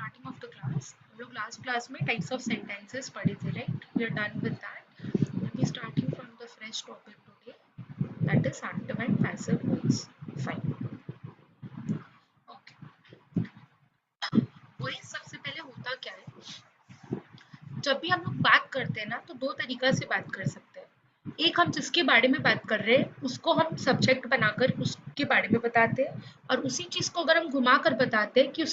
starting of the class. हम लोग last class में types of sentences पढ़े थे, right? We are done with that. We'll be starting from the fresh topic today. That is active and passive voice. Fine. Okay. Voice सबसे पहले होता क्या है? जब भी हम लोग बात करते हैं ना, तो दो तरीका से बात कर सकते हैं. एक, हम जिसके बारे में बात कर रहे हैं उसको हम सब्जेक्ट बनाकर उसके बारे में बताते हैं, और उसी चीज को अगर हम घुमा कर बताते हैं कि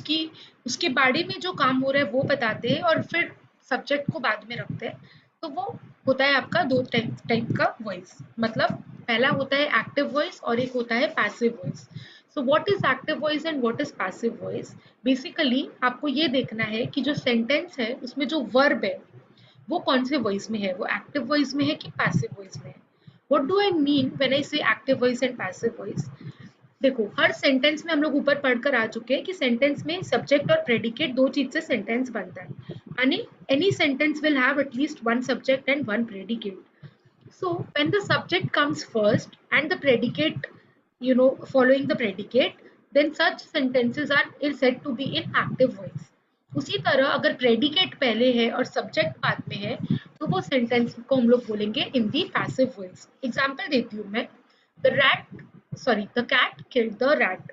उसके बारे में जो काम हो रहा है वो बताते हैं, और फिर सब्जेक्ट को बाद में रखते हैं, तो वो होता है आपका दो टाइप का वॉइस. मतलब पहला होता है एक्टिव वॉइस और एक होता है passive voice. So what is active voice and what is passive voice? Basically आपको ये देखना है कि जो सेंटेंस है उसमें जो वर्ब है वो कौन से वॉइस में है, वो एक्टिव वॉइस में है कि पैसिव वॉइस में है. What do I mean when I say active voice and passive voice? देखो, हर सेंटेंस में हम लोग ऊपर पढ़कर आ चुके हैं कि सेंटेंस में सब्जेक्ट और प्रेडिकेट दो चीज से सेंटेंस बनता है. यानी any sentence will have at least one subject and one predicate. So when the subject comes first and the predicate, following the predicate, then such sentences is said to be in active voice. उसी तरह अगर predicate पहले है और subject बाद में है, तो वो सेंटेंस को हम लोग बोलेंगे in the passive voice. Example देती हूँ मैं. The cat killed the rat.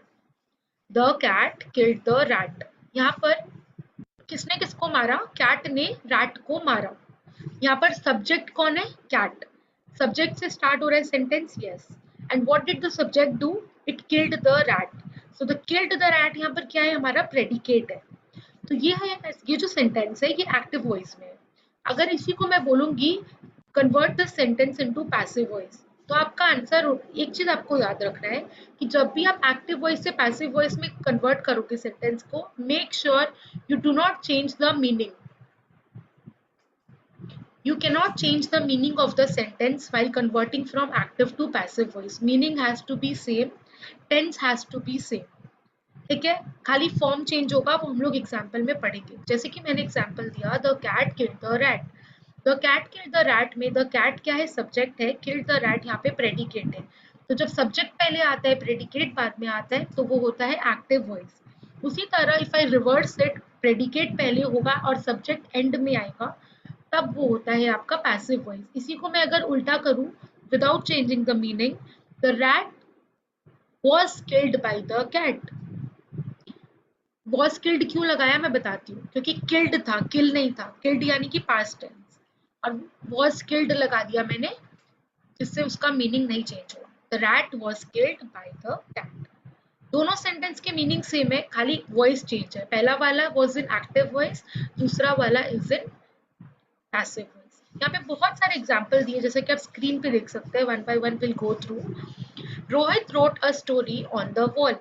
The cat killed the rat. यहाँ पर किसने किसको मारा? कैट ने रैट को मारा. यहाँ पर सब्जेक्ट कौन है? कैट. सब्जेक्ट से स्टार्ट हो रहा है sentence. Yes. And what did the subject do? It killed the rat. So the killed the rat यहाँ पर क्या है? हमारा प्रेडिकेट है. तो ये जो सेंटेंस है ये एक्टिव वॉइस में है. अगर इसी को मैं बोलूंगी convert the sentence into passive voice, तो आपका आंसर, एक चीज आपको याद रखना है कि जब भी आप एक्टिव वॉइस से पैसिव वॉइस में कन्वर्ट करोगे सेंटेंस को, make sure you do not change the meaning. You cannot change the meaning of the sentence while converting from active to passive voice. Meaning has to be same, tense has to be same. ठीक है, खाली form change होगा, वो हम लोग example में पढ़ेंगे. जैसे कि मैंने एग्जाम्पल दिया, the cat killed the rat. The cat killed the rat में द कैट क्या है? सब्जेक्ट है. किल्ड द रैट यहाँ पे प्रेडिकेट है. तो जब सब्जेक्ट पहले आता है, प्रेडिकेट बाद में आता है, तो वो होता है एक्टिव वॉइस. उसी तरह if I reverse it, predicate पहले होगा और सब्जेक्ट एंड में आएगा, तब वो होता है आपका पैसिव वॉइस. इसी को मैं अगर उल्टा करूं, without changing the meaning, the rat was killed by the cat. was killed क्यों लगाया मैं बताती हूँ, क्योंकि killed था, kill नहीं था. killed यानी कि past tense, और was killed लगा दिया मैंने, जिससे उसका मीनिंग नहीं चेंज हुआ. the rat was killed by the cat. दोनों सेंटेंस के मीनिंग सेम है, खाली वॉइस चेंज है. पहला वाला was in active voice, दूसरा वाला is in passive voice. यहाँ पे बहुत सारे एग्जाम्पल दिए, जैसे कि आप स्क्रीन पे देख सकते हैं. One by one will go through. Rohit wrote a story on the wall.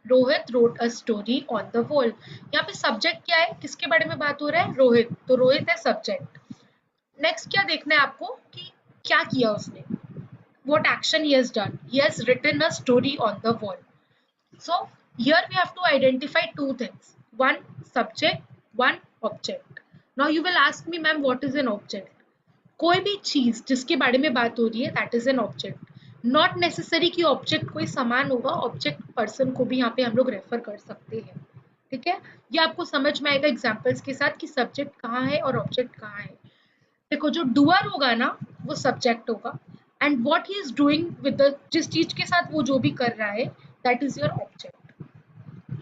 Rohit wrote a story on the wall. यहाँ पे सब्जेक्ट क्या है? किसके बारे में बात हो रहा है? रोहित. तो रोहित है सब्जेक्ट. नेक्स्ट क्या देखना है आपको कि क्या किया उसने, what action he has done. He has written a story on the wall. So here we have to identify two things, one subject, one object. Now you will ask me, ma'am, what is an object? कोई भी चीज जिसके बारे में बात हो रही है, that is an object. Not necessary कि ऑब्जेक्ट कोई सामान होगा, ऑब्जेक्ट पर्सन को भी यहाँ पे हम लोग रेफर कर सकते हैं. ठीक है, ये आपको समझ में आएगा एग्जांपल्स के साथ कि सब्जेक्ट कहाँ है और ऑब्जेक्ट कहाँ है. देखो, जो डूअर होगा ना वो सब्जेक्ट होगा, and what he is doing with the, जिस चीज के साथ वो जो भी कर रहा है, that is your object.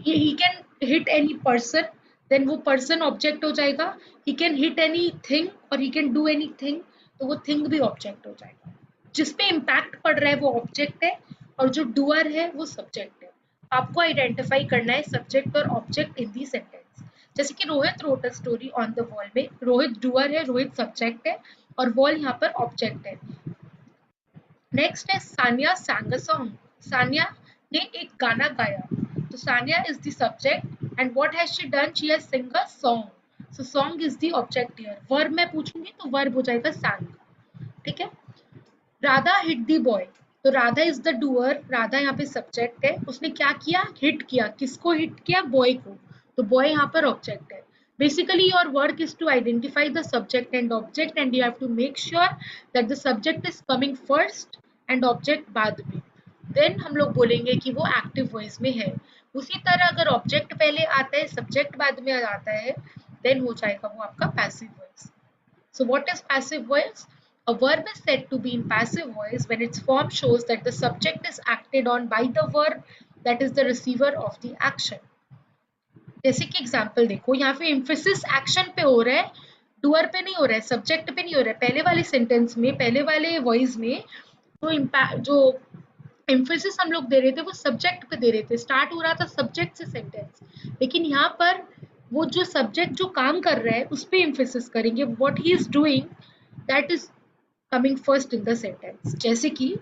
He can hit any person, then वो पर्सन ऑब्जेक्ट हो जाएगा. He can hit anything और he can do anything, तो वो थिंग भी ऑब्जेक्ट हो जाएगा. जिसपे इम्पैक्ट पड़ रहा है वो ऑब्जेक्ट है, और जो डूअर है वो सब्जेक्ट है. आपको आइडेंटिफाई करना है सब्जेक्ट और ऑब्जेक्ट इन दी सेंटेंस. जैसे कि Rohit wrote a story on the wall में रोहित डूअर है, रोहित सब्जेक्ट है, और वॉल यहाँ पर ऑब्जेक्ट है. नेक्स्ट है Sania sang a song. Sania ने एक गाना गाया. तो Sania is the subject and what has she done? She has sing a song. So song is the object here. Verb मैं पूछूंगी तो verb हो जाएगा sang. ठीक है. Radha hit the boy. तो Radha is the doer. Radha यहाँ पे सब्जेक्ट है. उसने क्या किया? हिट किया. किसको हिट किया? बॉय को. तो बॉय यहाँ पर ऑब्जेक्ट है. Basically, your work is to identify the subject and object, and you have to make sure that the subject is coming first and object बाद में. देन हम लोग बोलेंगे कि वो एक्टिव वॉइस में है। उसी तरह अगर ऑब्जेक्ट पहले आता है, सब्जेक्ट बाद में आता है, देन हो जाएगा वो आपका passive voice. So what is passive voice? A verb is said to be in passive voice when its form shows that the subject is acted on by the verb, that is the receiver of the action. जैसे कि example देखो, यहाँ पे emphasis action पे हो रहा है, doer पे नहीं हो रहा है, सब्जेक्ट पे नहीं हो रहा है। पहले वाले सेंटेंस में, पहले वाले वॉइस में जो इम्पैक्ट, जो एम्फेसिस हम लोग दे रहे थे वो सब्जेक्ट पे दे रहे थे, स्टार्ट हो रहा था सब्जेक्ट से सेंटेंस। लेकिन यहाँ पर वो जो सब्जेक्ट जो काम कर रहा है उस पे एम्फेसिस करेंगे, what he is doing, that is coming first in the sentence. जैसे कि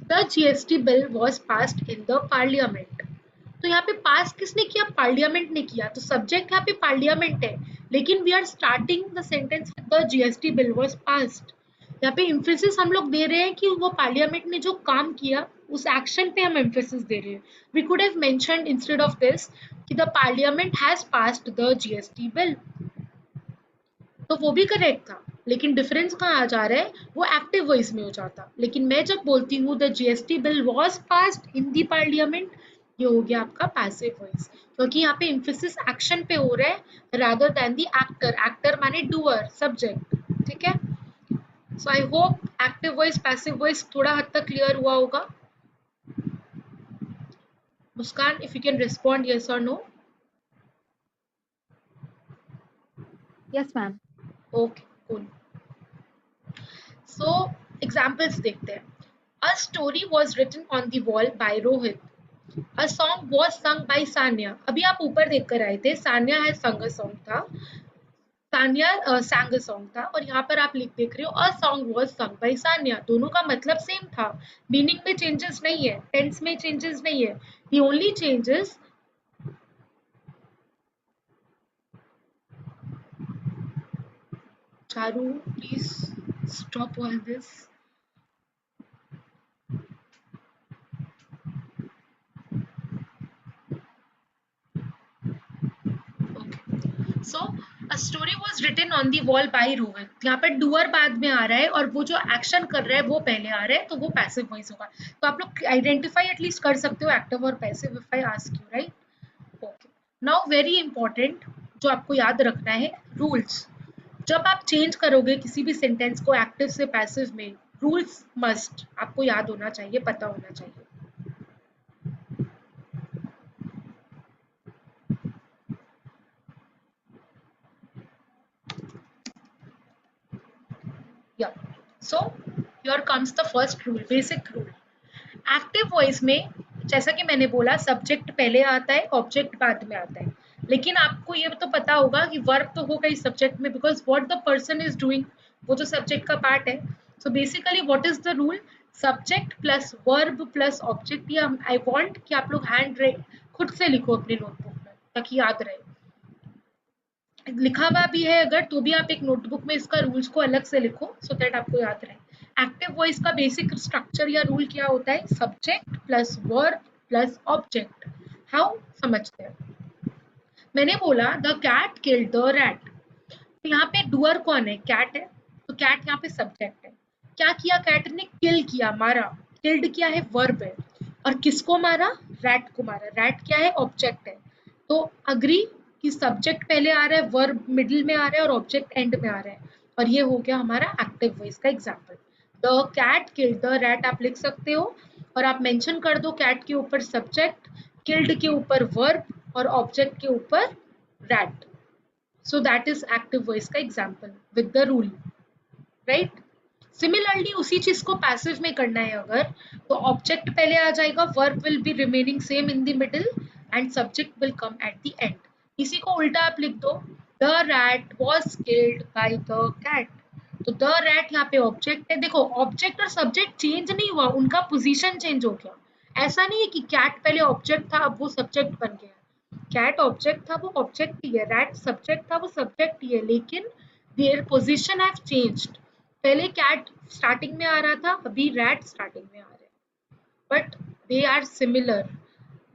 the GST bill was passed in the parliament. तो यहाँ पे पास किसने किया? पार्लियामेंट ने किया। तो सब्जेक्ट यहाँ पे पार्लियामेंट है, लेकिन we are starting the sentence with the GST bill was passed. यहाँ पे एम्फेसिस हम लोग दे रहे हैं कि वो पार्लियामेंट ने जो काम किया उस एक्शन पे हम एम्फेसिस दे रहे हैं। We could have mentioned instead of this कि the parliament has passed the GST bill, तो वो भी करेक्ट था। लेकिन डिफरेंस कहाँ आ जा रहा है, वो एक्टिव वॉइस में हो जाता। लेकिन मैं जब बोलती हूँ the GST bill was passed in the parliament, ये हो गया आपका पैसिव वॉइस, क्योंकि यहाँ पे एम्फेसिस एक्शन पे हो रहा है rather than the actor. Actor माने डूअर, सब्जेक्ट। ठीक है, so I hope active voice passive voice थोड़ा हद तक क्लियर हुआ होगा। Muskan, if you can respond yes और no. Yes ma'am. Okay, cool. So examples देखते हैं। A story was written on the wall by Rohit. A song was sung by Sanya. अभी आप ऊपर देख कर आए थे, सान्या है संग सॉन्ग था, सान्या sang a song था, और यहाँ पर आप देख रहे हो a song was sung by Sanya. दोनों का मतलब सेम था, मीनिंग में चेंजेस नहीं है, टेंस में चेंजेस नहीं है। The only changes, Charu please stop all this. So a story was written on the wall by Rohit. यहाँ पर डूअर बाद में आ रहा है और वो जो एक्शन कर रहा है वो पहले आ रहा है, तो वो पैसिव वॉइस होगा। तो आप लोग आइडेंटिफाई एटलीस्ट कर सकते हो एक्टिव और passive if I ask you, right? Okay, now very important जो आपको याद रखना है, रूल्स। जब आप चेंज करोगे किसी भी सेंटेंस को एक्टिव से पैसिव में, रूल्स मस्ट आपको याद होना चाहिए, पता होना चाहिए। Yeah. So here comes the first rule, basic rule. Active voice में जैसा कि मैंने बोला, सब्जेक्ट पहले आता है, ऑब्जेक्ट बाद में आता है। लेकिन आपको ये तो पता होगा कि वर्ब तो होगा ही सब्जेक्ट में, because what the person is doing, वो तो सब्जेक्ट का पार्ट है। So basically what is the rule, subject plus verb plus object. या आई वांट कि आप लोग हैंड खुद से लिखो अपनी नोटबुक में ताकि याद रहे। लिखा हुआ भी है अगर, तो भी आप एक नोटबुक में इसका रूल्स को अलग से लिखो सो दैट आपको याद रहे। एक्टिव वॉइस का बेसिक स्ट्रक्चर या रूल क्या होता है, subject plus verb plus object. How समझते हैं? मैंने बोला the cat killed the rat, तो यहाँ पे डूअर कौन है? कैट है, तो कैट यहाँ पे सब्जेक्ट है। क्या किया कैट ने? किल किया, मारा। किल्ड क्या है? वर्ब है। और किसको मारा? रैट को मारा। रैट क्या है? ऑब्जेक्ट है। तो अग्री कि सब्जेक्ट पहले आ रहा है, वर्ब मिडिल में आ रहा है और ऑब्जेक्ट एंड में आ रहा है। और ये हो गया हमारा एक्टिव वॉइस का example. The cat killed the rat आप लिख सकते हो, और आप मेंशन कर दो कैट के ऊपर सब्जेक्ट, किल्ड के ऊपर वर्ब और ऑब्जेक्ट के ऊपर rat. So that is active voice का example with the rule, right? Similarly उसी चीज को passive में करना है अगर, तो object पहले आ जाएगा, verb will be remaining same in the middle and subject will come at the end. इसी को उल्टा आप लिख दो, the rat was killed by the cat. तो the rat यहाँ पे ऑब्जेक्ट है। देखो ऑब्जेक्ट और सब्जेक्ट चेंज नहीं हुआ, उनका पोजीशन चेंज हो गया। ऐसा नहीं है कि कैट पहले ऑब्जेक्ट था अब वो सब्जेक्ट बन गया। कैट ऑब्जेक्ट था, वो ऑब्जेक्ट ही है। रैट सब्जेक्ट था, वो सब्जेक्ट ही है। लेकिन देयर पोजीशन हैव चेंज्ड। पहले कैट स्टार्टिंग में आ रहा था, अभी रैट स्टार्टिंग में आ रहे हैं, बट दे आर सिमिलर।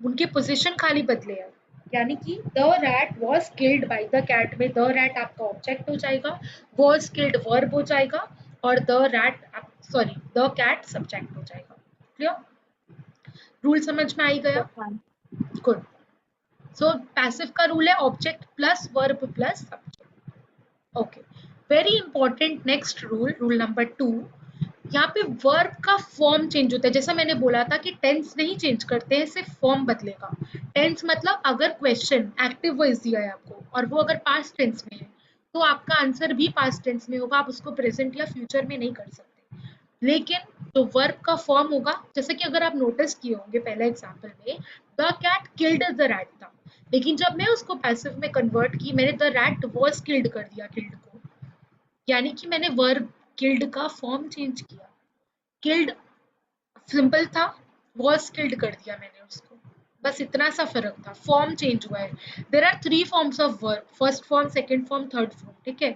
उनके पोजीशन खाली बदले हैं। यानी कि the rat was killed by the cat में द रैट आपका ऑब्जेक्ट हो जाएगा, वॉज किल्ड वर्ब हो जाएगा, और the rat sorry the cat subject हो जाएगा। क्लियर? रूल समझ में आई गया? Yes, ma'am. गुड. सो पैसिव का रूल है object plus verb plus subject. Okay, very important next rule, rule number 2. यहाँ पे वर्ब का फॉर्म चेंज होता है. जैसा मैंने बोला था कि टेंस नहीं चेंज करते हैं, सिर्फ फॉर्म बदलेगा. टेंस मतलब अगर क्वेश्चन एक्टिव वॉइस दिया है आपको और वो अगर पास्ट टेंस में है तो आपका आंसर भी पास्ट टेंस में होगा. आप उसको प्रेजेंट या फ्यूचर में नहीं कर सकते. लेकिन जो वर्ब का फॉर्म होगा, जैसे कि अगर आप नोटिस किए होंगे पहले एग्जांपल में, the cat killed the rat था, लेकिन जब मैं उसको पैसिव में कन्वर्ट की, मैंने द रैट वाज किल्ड कर दिया, किल्ड को. यानी कि मैंने वर्ब किल्ड का फॉर्म चेंज किया. किल्ड सिंपल था, वाज किल्ड कर दिया मैंने उसको. बस इतना सा फर्क था, फॉर्म चेंज हुआ है. There are 3 forms of verb, first form, second form, third form. ठीक है,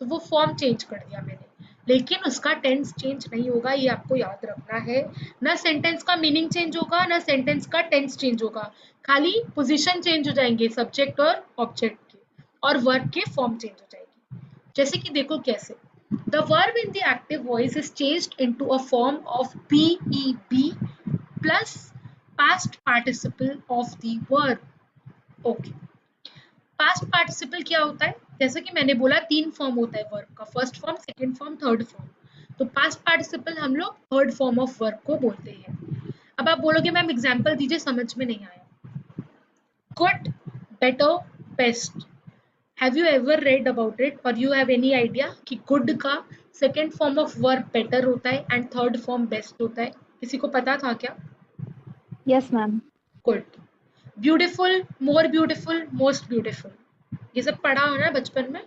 तो वो फॉर्म चेंज कर दिया मैंने, लेकिन उसका टेंस चेंज नहीं होगा, ये आपको याद रखना है. ना सेंटेंस का मीनिंग चेंज होगा, ना सेंटेंस का टेंस चेंज होगा. खाली पोजीशन चेंज हो जाएंगे सब्जेक्ट और ऑब्जेक्ट के, और वर्ब के फॉर्म चेंज हो जाएगी. जैसे कि देखो कैसे. The verb in the active voice is changed into a form of BEB plus past participle of the verb. Okay. Past participle क्या होता है? जैसे कि मैंने बोला 3 फॉर्म होता है वर्ब का, first form, second form, third form. तो पास्ट पार्टिसिपल हम लोग थर्ड फॉर्म ऑफ वर्ब को बोलते हैं. अब आप बोलोगे मैम एग्जांपल दीजिए, समझ में नहीं आया. Good, better, best. Have you ever read about it or you have any idea कि good का second form of verb better होता है एंड थर्ड फॉर्म बेस्ट होता है? किसी को पता था क्या? Yes, ma'am. Good. Beautiful, more beautiful, most beautiful, ये सब पढ़ा हो ना बचपन में,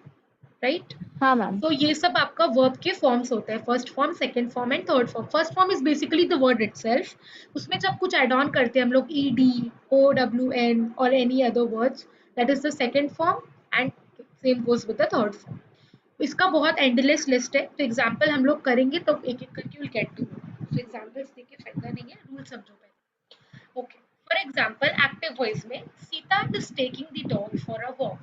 राइट? हाँ मैम. तो ये सब आपका वर्ब के फॉर्म्स होते हैं, first form, second form and third form. First form is basically the word itself. उसमें जब कुछ एड ऑन करते हैं हम लोग E D, O W N और any other words, that is the second form and same goes with the third form. इसका बहुत एंडलेस लिस्ट है, तो एग्जाम्पल हम लोग करेंगे तो एक एक करके विल गेट टू. तो एग्जाम्पल्स देख के फायदा नहीं है, रूल समझो पहले. Okay, for example active voice में Sita is taking the dog for a walk.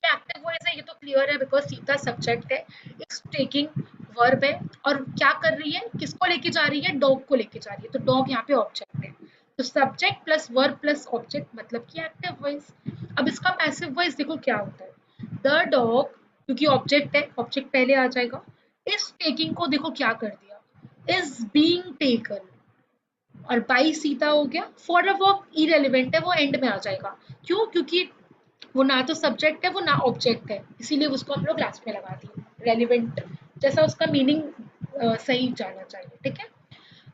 ये एक्टिव वॉइस है, ये तो क्लियर है बिकॉज सीता सब्जेक्ट है, इट्स टेकिंग वर्ब है, और क्या कर रही है, किसको लेके जा रही है, डॉग को लेके जा रही है. तो डॉग यहाँ पे ऑब्जेक्ट है, तो subject plus verb plus object मतलब कि एक्टिव वॉइस. अब इसका पैसिव वॉइस देखो क्या होता है. द डॉग, क्योंकि ऑब्जेक्ट है, ऑब्जेक्ट पहले आ जाएगा. इस टेकिंग को देखो क्या कर दिया, इज बीइंग टेकन, और बाई सीता हो गया. फॉर अ वॉक इरेलीवेंट है, वो एंड में आ जाएगा. क्यों? क्योंकि वो ना तो सब्जेक्ट है, वो ना ऑब्जेक्ट है, इसीलिए उसको हम लोग लास्ट में लगा दिए. रेलिवेंट जैसा उसका मीनिंग सही जाना चाहिए. ठीक है.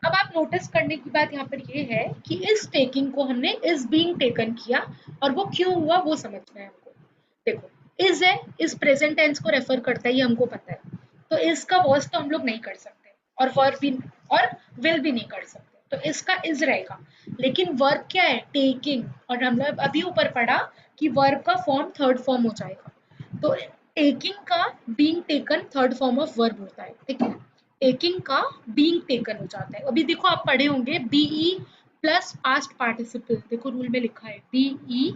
अब आप नोटिस करने की बात यहाँ पर ये है कि इस टेकिंग को हमने इज बीइंग टेकन किया, और वो क्यों हुआ वो समझना है हमको. देखो, इज है, इज प्रेजेंट टेंस को रेफर करता है, ये हमको पता है. तो इज का वॉज तो हम लोग नहीं कर सकते, और वर्ब भी, और विल भी नहीं कर सकते, तो इसका इज रहेगा. लेकिन वर्ब क्या है, टेकिंग, और हम लोग अभी ऊपर पढ़ा कि वर्ब का फॉर्म थर्ड फॉर्म हो जाएगा. तो टेकिंग का being taken third form of verb होता है. ठीक है, टेकिंग का बीइंग टेकन हो जाता है. अभी देखो आप पढ़े होंगे बीई प्लस पास्ट पार्टिसिपल, देखो रूल में लिखा है बीई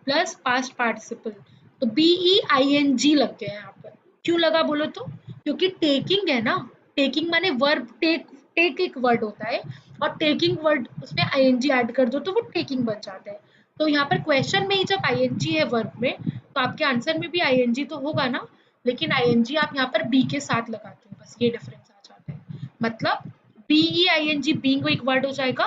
प्लस पास्ट पार्टिसिपल. तो बीई आई एन जी लग गया यहाँ पर. क्यों लगा बोलो तो, क्योंकि टेकिंग है ना. टेकिंग माने वर्ब, टेक, टेक एक वर्ड होता है, और टेकिंग वर्ड उसमें आई एन जी ऐड कर दो तो वो टेकिंग बन जाता है. तो यहाँ पर क्वेश्चन में ही जब आई एन जी है वर्ब में, तो आपके आंसर में भी आई एन जी तो होगा ना, लेकिन आई एन जी आप यहाँ पर बी के साथ लगाते हो, बस ये डिफरेंस आ जाता है. मतलब B I N G being एक वर्ड हो जाएगा,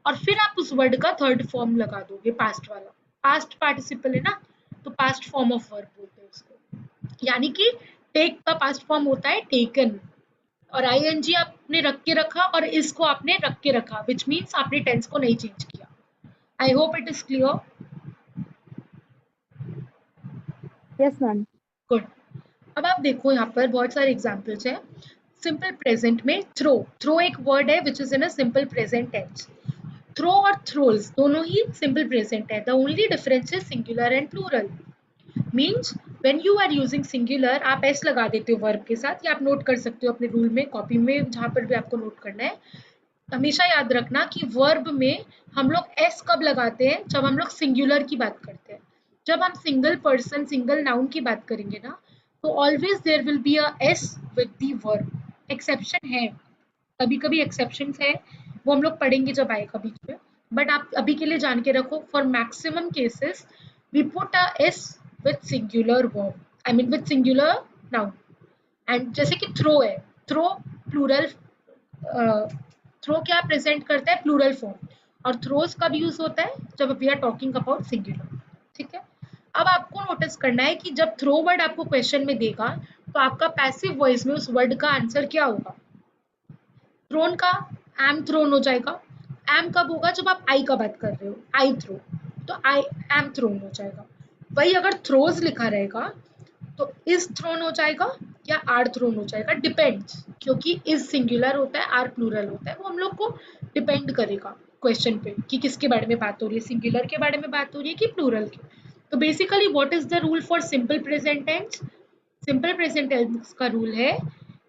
और फिर आप उस वर्ड का थर्ड फॉर्म लगा दोगे, पास्ट वाला. पास्ट पार्टिसिपल है ना, तो पास्ट फॉर्म ऑफ वर्ब बोलते हैं उसको. यानी कि टेक का पास्ट फॉर्म होता है टेकन, और आईएनजी आपने रख के रखा और इसको आपने रख के रखा, विच मीन्स आपने टेंस को नहीं चेंज किया. I hope it is clear. Yes, ma'am. Good. अब आप देखो यहाँ पर बहुत सारे एग्जाम्पल्स हैं. सिंपल प्रेजेंट में थ्रो, थ्रो एक वर्ड है which is in a simple present tense. Throw और थ्रोज दोनों ही सिंपल प्रेजेंट है. The only difference is singular and plural. Means when you are using singular आप एस लगा देते हो वर्ब के साथ, या आप नोट कर सकते हो अपने रूल में, कॉपी में, जहाँ पर भी आपको नोट करना है. हमेशा याद रखना कि वर्ब में हम लोग एस कब लगाते हैं, जब हम लोग सिंगुलर की बात करते हैं. जब हम सिंगल पर्सन, सिंगल नाउन की बात करेंगे ना, तो always there will be a S with the verb. Exception है, कभी कभी एक्सेप्शन है, वो हम लोग पढ़ेंगे जब आएगा बीच में, बट आप अभी के लिए जान के रखो, for maximum cases we put a S with singular verb, I mean with singular noun. And जैसे कि थ्रो है, थ्रो प्लूरल, थ्रो क्या प्रेजेंट करता है, प्लूरल फॉर्म, और थ्रोज कब यूज होता है, जब we are talking about singular. ठीक है, अब आपको नोटिस करना है कि जब थ्रो वर्ड आपको क्वेश्चन में देगा तो आपका पैसिव वॉइस में उस वर्ड का आंसर क्या होगा। थ्रोन का एम थ्रोन हो जाएगा। एम कब होगा, जब आप आई का बात कर रहे हो, आई थ्रो, तो आई एम थ्रोन हो जाएगा। वही अगर थ्रोज लिखा रहेगा तो इज थ्रोन हो जाएगा या आर थ्रोन हो जाएगा, डिपेंड्स, क्योंकि इज सिंगुलर होता है, आर प्लूरल होता है, वो हम लोग को डिपेंड करेगा क्वेश्चन पे कि किसके बारे में बात हो रही है, सिंगुलर के बारे में बात हो रही है कि प्लूरल के। तो basically what is the rule for simple present tense, simple present tense का रूल है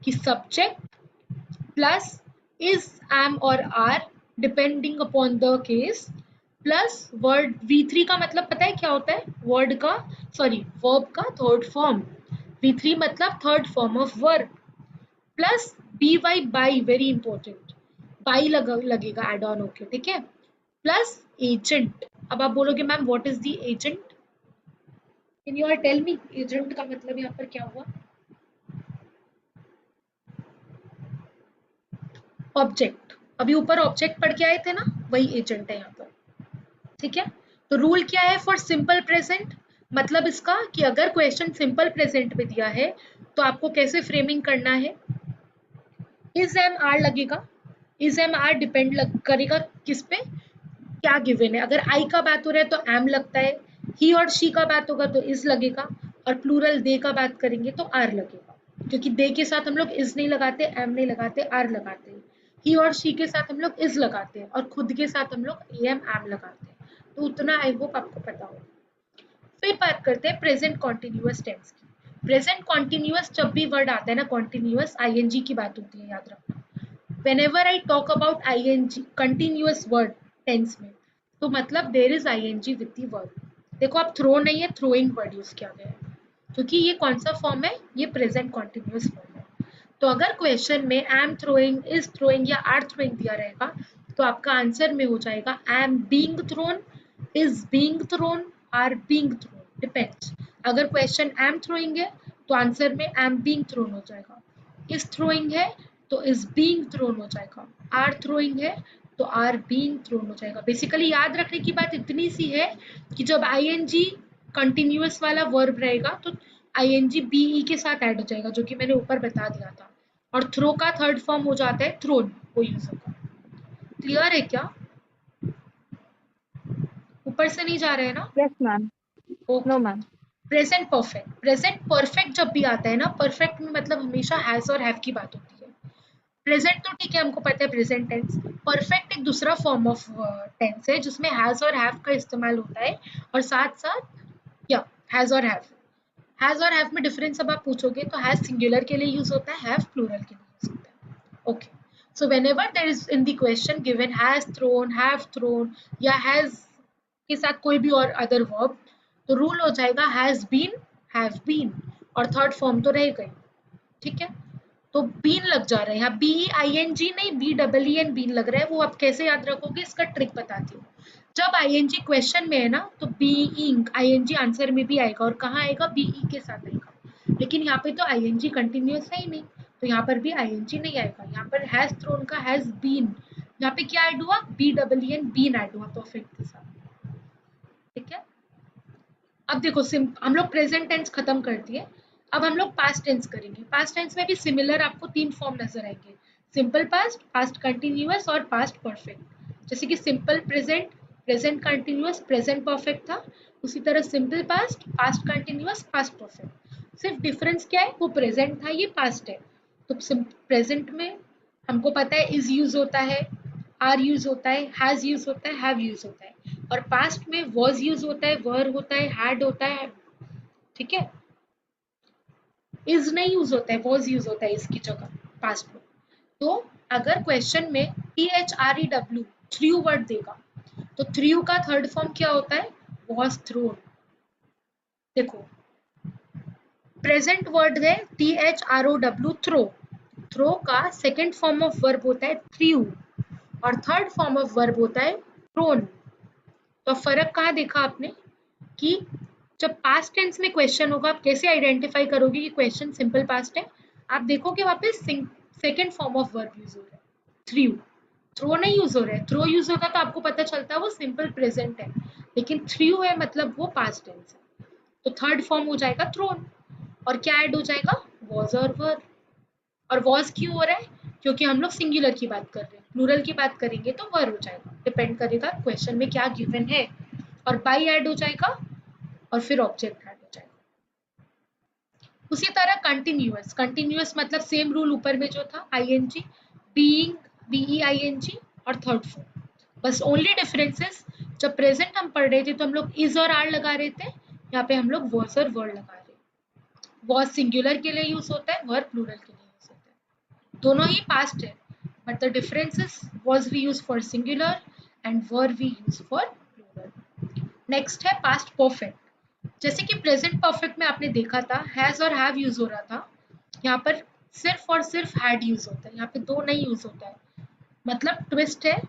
कि सब्जेक्ट प्लस is, am और are depending upon the case, plus word V3 का मतलब पता है क्या होता है, वर्ड का, सॉरी वर्ब का थर्ड फॉर्म, V3 मतलब third form of verb, plus B Y by, very important, by लगेगा एड ऑन होके, ठीक है, प्लस एजेंट। अब आप बोलोगे ma'am what is the agent, can you tell me agent का मतलब यहाँ पर क्या हुआ। ऑब्जेक्ट, अभी ऊपर ऑब्जेक्ट पढ़ के आए थे ना, वही एजेंट है यहाँ पर। ठीक है, तो रूल क्या है फॉर सिंपल प्रेजेंट, मतलब इसका कि अगर क्वेश्चन सिंपल प्रेजेंट में दिया है तो आपको कैसे फ्रेमिंग करना है, इज एम आर लगेगा, इज एम आर डिपेंड करेगा किस पे, क्या गिवन है, अगर आई का बात हो रहा है तो एम लगता है, ही और शी का बात होगा तो इज लगेगा, और प्लूरल दे का बात करेंगे तो आर लगेगा, क्योंकि दे के साथ हम लोग इज नहीं लगाते, एम नहीं लगाते, आर लगाते हैं, ही और शी के साथ हम लोग इज लगाते हैं, और खुद के साथ हम लोग एम लगाते हैं। तो उतना आई होप आपको पता हो। फिर बात करते हैं प्रेजेंट कॉन्टिन्यूअस टेंस की। प्रेजेंट कॉन्टिन्यूअस जब भी वर्ड आता है ना, कॉन्टिन्यूअस आईएनजी की बात होती है, याद रखना। whenever I talk about ing continuous word tense में, तो मतलब there is ing with the verb। देखो आप थ्रो नहीं है, थ्रोइंग वर्ड यूज किया गया है, क्योंकि ये कौन सा फॉर्म है, ये प्रेजेंट कॉन्टिन्यूअस फॉर्म है। तो अगर क्वेश्चन में एम थ्रोइंग, इज थ्रोइंग या आर थ्रोइंग दिया रहेगा तो आपका आंसर में हो जाएगा am being thrown, is being thrown, are being thrown, depends. अगर क्वेश्चन एम थ्रोइंग है तो आंसर में एम बीइंग थ्रोन हो जाएगा, इज थ्रोइंग है तो इज बीइंग थ्रोन हो जाएगा, आर थ्रोइंग है तो आर बीइंग थ्रोन हो जाएगा। बेसिकली याद रखने की बात इतनी सी है कि जब आईएनजी कंटिन्यूअस वाला वर्ब रहेगा तो आईएनजी बीई के साथ ऐड हो जाएगा, जो कि मैंने ऊपर बता दिया था, और थ्रो का थर्ड फॉर्म हो जाता है थ्रोन, वो यूज होगा। क्लियर है क्या, ऊपर से नहीं जा रहे हैं ना। Yes, ma'am. Okay. No, ma'am. Present perfect, present perfect जब भी आता है ना, परफेक्ट में मतलब हमेशा हैज और हैव की बात होती है। प्रेजेंट तो ठीक है, हमको पता है प्रेजेंट टेंस, परफेक्ट एक दूसरा फॉर्म ऑफ टेंस है जिसमें हैज और हैव का इस्तेमाल होता है, और साथ साथ क्या, हैज और हैव, हैज और हैव में डिफरेंस अब आप पूछोगे तो हैज सिंगुलर के लिए यूज होता है, हैव प्लूरल के लिए यूज होता है। Okay, so whenever there is in the question given has thrown, have thrown, या हैज के साथ कोई भी और अदर वर्ब, तो रूल हो जाएगा हैज बीन, हैव बीन, और थर्ड फॉर्म तो रह गई। ठीक है, तो बीन लग जा रहा है यहाँ, बी आई एन जी नहीं, B double E N been लग रहा है, वो आप कैसे याद रखोगे, इसका ट्रिक बताती हूँ। जब आईएनजी क्वेश्चन में है ना तो बीइंग आईएनजी आंसर में भी आएगा, और कहाँ आएगा, बीई के साथ आएगा, लेकिन यहाँ पे तो आईएनजी कंटिन्यूअस है ही नहीं, तो यहाँ पर भी आईएनजी नहीं आएगा, यहाँ पर हैज थ्रोन का हैज बीन, यहाँ पे क्या ऐड हुआ, B double E N been add हुआ परफेक्ट के साथ। ठीक है, अब देखो हम लोग प्रेजेंट टेंस खत्म कर दिए, अब हम लोग पास्ट टेंस करेंगे। पास्ट टेंस में भी सिमिलर आपको तीन फॉर्म नजर आएंगे, सिंपल पास्ट, पास्ट कंटिन्यूअस और पास्ट परफेक्ट। जैसे कि simple present, present continuous, present perfect था, उसी तरह simple past, past continuous, past perfect. सिर्फ डिफरेंस क्या है, वो प्रेजेंट था, ये पास्ट है। तो प्रेजेंट में हमको पता है इज यूज होता है, आर यूज होता है, हैज यूज होता है, हैव यूज होता है, और पास्ट में वॉज यूज होता है, वर होता है, हैड होता है। ठीक है, इज नहीं यूज होता है, वॉज यूज होता है इसकी जगह पास्ट में। तो अगर क्वेश्चन में T H R E W threw word देगा तो थ्रू का थर्ड फॉर्म क्या होता है, वॉज थ्रोन। देखो प्रेजेंट वर्ड है T H R O W throw, throw का सेकेंड फॉर्म ऑफ वर्ब होता है थ्रू, और थर्ड फॉर्म ऑफ वर्ब होता है थ्रोन। तो फर्क कहाँ देखा आपने कि जब पास्ट टेंस में क्वेश्चन होगा आप कैसे आइडेंटिफाई करोगे कि क्वेश्चन सिंपल पास्ट है? आप देखोगे वहां पे second form of verb use हो रहा है, थ्रू। थ्रो नहीं यूज हो रहा है, थ्रो यूज होता तो आपको पता चलता है वो सिंपल प्रेजेंट है, लेकिन थ्रू है मतलब वो पास्ट टेंस है। तो थर्ड फॉर्म हो जाएगा थ्रोन। और क्या ऐड हो जाएगा? वॉज और वर। और वॉज क्यों हो रहा है? क्योंकि हम लोग सिंगुलर की बात कर रहे हैं, प्लूरल की बात करेंगे तो वर हो जाएगा, डिपेंड करेगा क्वेश्चन में क्या गिवन है। और बाई ऐड हो जाएगा और फिर ऑब्जेक्ट ऐड हो जाएगा। उसी तरह कंटिन्यूअस, कंटिन्यूअस मतलब सेम रूल ऊपर में जो था, आईएनजी, बीइंग, बीईआईएनजी और थर्ड फॉर्म। बस ओनली डिफरेंसेस, जब प्रेजेंट हम पढ़ रहे थे तो हम लोग इज और आर लगा रहे थे, यहाँ पे हम लोग वॉज और वर्ड लगा रहे हैं। वॉज सिंगुलर के लिए यूज होता है, वर्ड प्लूरल के लिए यूज होता है। दोनों ही पास्ट है, but the difference is was we use for singular and were we use for plural. Next है पास्ट परफेक्ट। जैसे कि प्रेजेंट परफेक्ट में आपने देखा था हैज और हैव यूज हो रहा था, यहाँ पर सिर्फ और सिर्फ हैड यूज होता है, यहाँ पे दो नहीं यूज होता है। मतलब ट्विस्ट है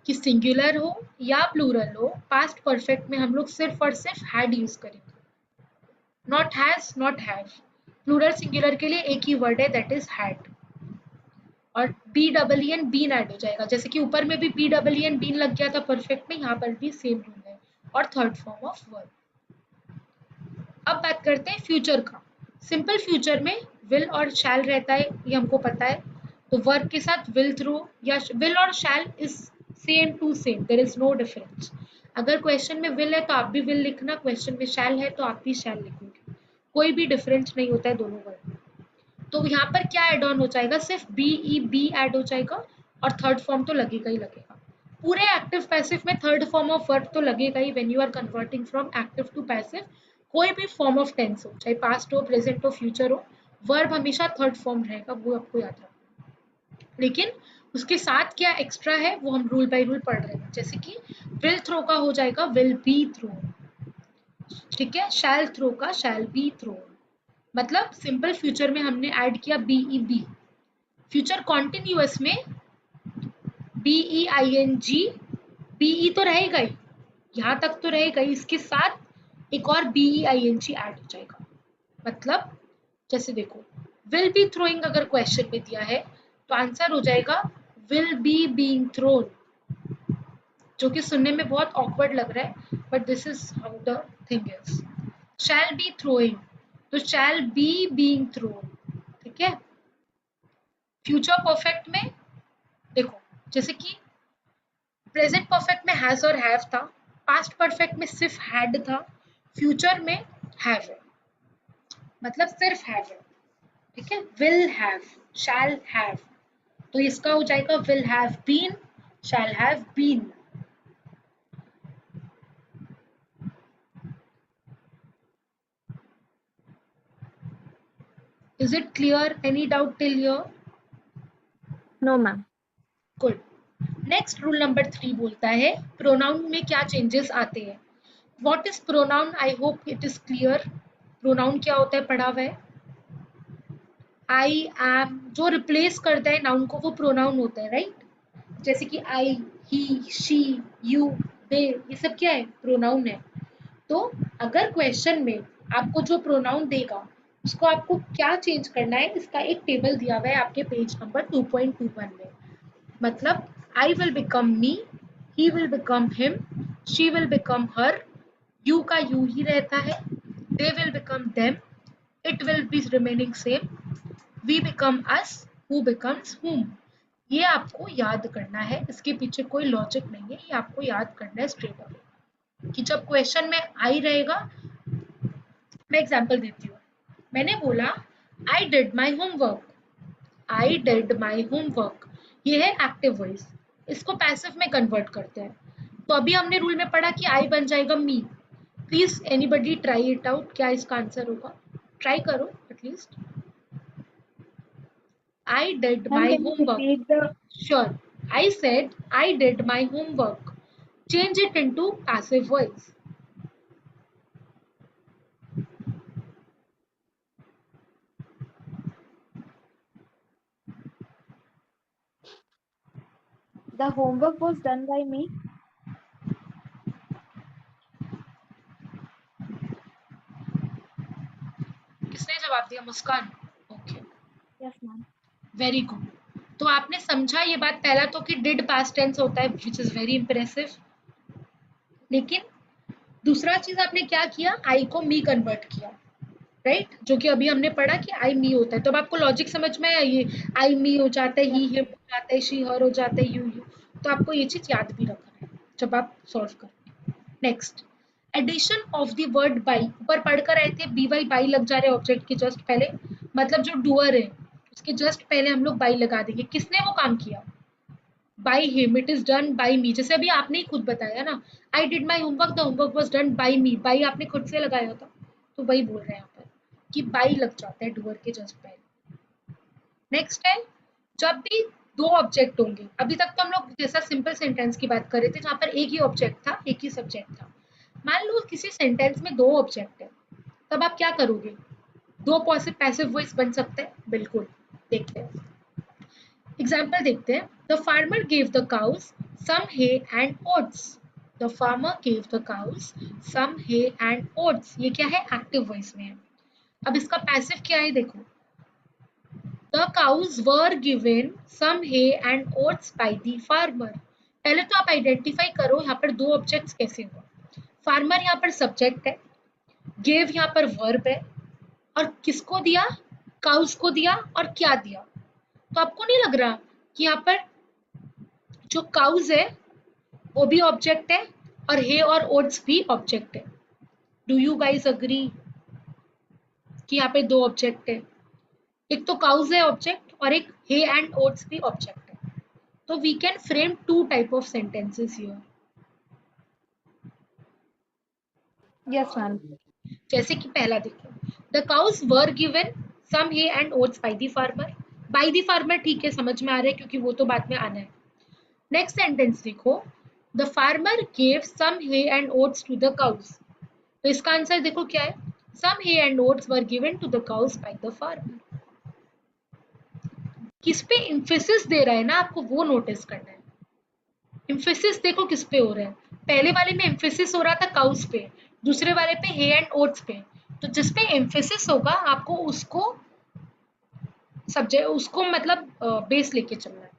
कि सिंगुलर हो या प्लूरल हो, पास्ट परफेक्ट में हम लोग सिर्फ और सिर्फ हैड यूज करेंगे, not has not have. Plural singular के लिए एक ही वर्ड है, दैट इज हैड। और B double E N been add हो जाएगा, जैसे कि ऊपर में भी B double E N been लग गया था परफेक्ट में, यहाँ पर भी सेम रूल है। और थर्ड फॉर्म ऑफ वर्ब। अब बात करते हैं फ्यूचर का। सिंपल फ्यूचर में विल और शैल रहता है, ये हमको पता है। तो वर्ब के साथ विल थ्रो या विल और shall is same to same, there is no difference. अगर क्वेश्चन में विल है तो आप भी विल लिखना, क्वेश्चन में शैल है तो आप भी शैल लिखोगे, कोई भी डिफरेंस नहीं होता है दोनों वर्ब में। तो यहाँ पर क्या एड ऑन हो जाएगा? सिर्फ बी ई बी एड हो जाएगा और थर्ड फॉर्म तो लगेगा ही लगेगा। पूरे एक्टिव पैसिव में थर्ड फॉर्म ऑफ वर्ब तो लगेगा ही when you are converting from active to passive. कोई भी फॉर्म ऑफ टेंस हो, चाहे पास्ट हो, प्रेजेंट हो, फ्यूचर हो, वर्ब हमेशा थर्ड फॉर्म रहेगा, वो आपको याद रखना। लेकिन उसके साथ क्या एक्स्ट्रा है वो हम रूल बाय रूल पढ़ रहे हैं। जैसे कि विल थ्रो का हो जाएगा विल बी थ्रो, ठीक है। शैल थ्रो का शैल बी थ्रो। मतलब सिंपल फ्यूचर में हमने ऐड किया B E B, future continuous में B E I N G, B E तो रहेगा ही, यहाँ तक तो रहेगा ही, इसके साथ एक और B E I N G add हो जाएगा। मतलब जैसे देखो विल बी थ्रोइंग अगर क्वेश्चन में दिया है तो आंसर हो जाएगा विल बी बीइंग थ्रोन, जो कि सुनने में बहुत ऑकवर्ड लग रहा है, but this is how the thing is. Shall be throwing, तो शैल बी बीइंग थ्रोन, ठीक है। फ्यूचर परफेक्ट में देखो, जैसे कि प्रेजेंट परफेक्ट में हैज और हैव था, पास्ट परफेक्ट में सिर्फ हैड था, फ्यूचर में हैव है, मतलब सिर्फ हैव है, ठीक है। विल हैव, शैल हैव, तो इसका हो जाएगा will have been, shall have been. Is it clear? Any doubt till here? No, ma'am. Good. Next rule number 3 बोलता है प्रोनाउन में क्या चेंजेस आते हैं। What is pronoun? I hope it is clear. Pronoun क्या होता है पढ़ा हुआ है। आई एम जो रिप्लेस करता है नाउन को वो प्रोनाउन होता है, राइट। जैसे कि आई, ही, शी, यू, दे, ये सब क्या है? प्रोनाउन है। तो अगर क्वेश्चन में आपको जो प्रोनाउन देगा उसको आपको क्या चेंज करना है, इसका एक टेबल दिया हुआ है आपके पेज नंबर 2.21 में। मतलब I will become me, he will become him, she will become her, you का यू ही रहता है, they will become them, it will be remaining same, we become us, who becomes whom. ये आपको याद करना है, इसके पीछे कोई लॉजिक नहीं है, ये आपको याद करना है स्ट्रेट अवे कि जब क्वेश्चन में आई रहेगा। मैं एग्जांपल देती हूँ। मैंने बोला आई did my homework, I did my homework, ये है एक्टिव वॉइस। इसको पैसिव में कन्वर्ट करते हैं। तो अभी हमने रूल में पढ़ा कि आई बन जाएगा me. Please anybody try it out, क्या इसका आंसर होगा? ट्राई करो at least. I did Ma'am, my can you homework. repeat the Sure. I said I did my homework. Change it into passive voice. The homework was done by me. किसने जवाब दिया? Muskan. Okay, Yes, ma'am. Very good. तो आपने समझा ये बात, पहला तो कि डिड पास्ट टेंस होता है, विच इज वेरी इंप्रेसिव। लेकिन दूसरा चीज आपने क्या किया, आई को मी कन्वर्ट किया, राइट? जो कि अभी हमने पढ़ा कि आई मी होता है। तो अब आपको लॉजिक समझ में आया, ये आई मी हो जाता है, ही हिम हो जाता है, शी हर हो जाता है, यू यू। तो आपको ये चीज याद भी रखना है जब आप सॉल्व करेंगे। Next, addition of the word by. ऊपर पढ़कर आए थे, बी वाई बाई लग जा रहे ऑब्जेक्ट के जस्ट पहले, मतलब जो डूअर है उसके जस्ट पहले हम लोग बाई लगा देंगे। किसने वो काम किया? By him, it is done by me. जैसे अभी आपने ही खुद बताया ना, I did my homework, the homework was done by me. By आपने खुद से लगाया था, तो वही बोल रहे हैं यहाँ पर कि बाई लग जाता है डूअर के जस्ट पहले। नेक्स्ट है, जब भी दो ऑब्जेक्ट होंगे, अभी तक तो हम लोग जैसा सिंपल सेंटेंस की बात कर रहे थे जहां पर एक ही ऑब्जेक्ट था, एक ही सब्जेक्ट था। मान लो किसी सेंटेंस में दो ऑब्जेक्ट है, तब आप क्या करोगे? दो पॉसिबल पैसिव वॉइस बन सकते हैं, बिल्कुल। देखते हैं, एग्जाम्पल देखते हैं। The farmer gave the cows some hay and oats. The farmer gave the cows some hay and oats, ये क्या है? एक्टिव वॉइस में है। अब इसका पैसिव क्या है देखो, the cows were given some hay and oats by the farmer. पहले तो आप आइडेंटिफाई करो यहाँ पर दो ऑब्जेक्ट्स कैसे हुआ। फार्मर यहाँ पर सब्जेक्ट है, गिव यहाँ पर वर्ब है, और किसको दिया? काउस को दिया, और क्या दिया? तो आपको नहीं लग रहा कि यहाँ पर जो काउस है वो भी ऑब्जेक्ट है और हे और ओट्स भी ऑब्जेक्ट है? डू यू गाइस अग्री कि यहाँ पे दो ऑब्जेक्ट है? एक तो काउस है ऑब्जेक्ट और एक हे एंड ओट्स भी ऑब्जेक्ट है। तो we can frame two type of sentences here. Yes, ma'am. जैसे कि पहला देखो, the cows were given some hay and oats by the farmer. By the farmer ठीक है, समझ में आ रहा है क्योंकि वो तो बाद में आना है। नेक्स्ट सेंटेंस देखो, the farmer gave some hay and oats to the cows. तो इसका आंसर देखो क्या है, some hay and oats were given to the cows by the farmer. किस पे इंफेसिस दे रहा है ना, आपको वो नोटिस करना है। इंफेसिस देखो किस पे हो रहा है, पहले वाले में इंफेसिस हो रहा था काउस पे, दूसरे वाले पे हे एंड ओट्स पे। तो जिस पे इंफेसिस होगा आपको उसको सब्जेक्ट, उसको मतलब बेस लेके चलना है,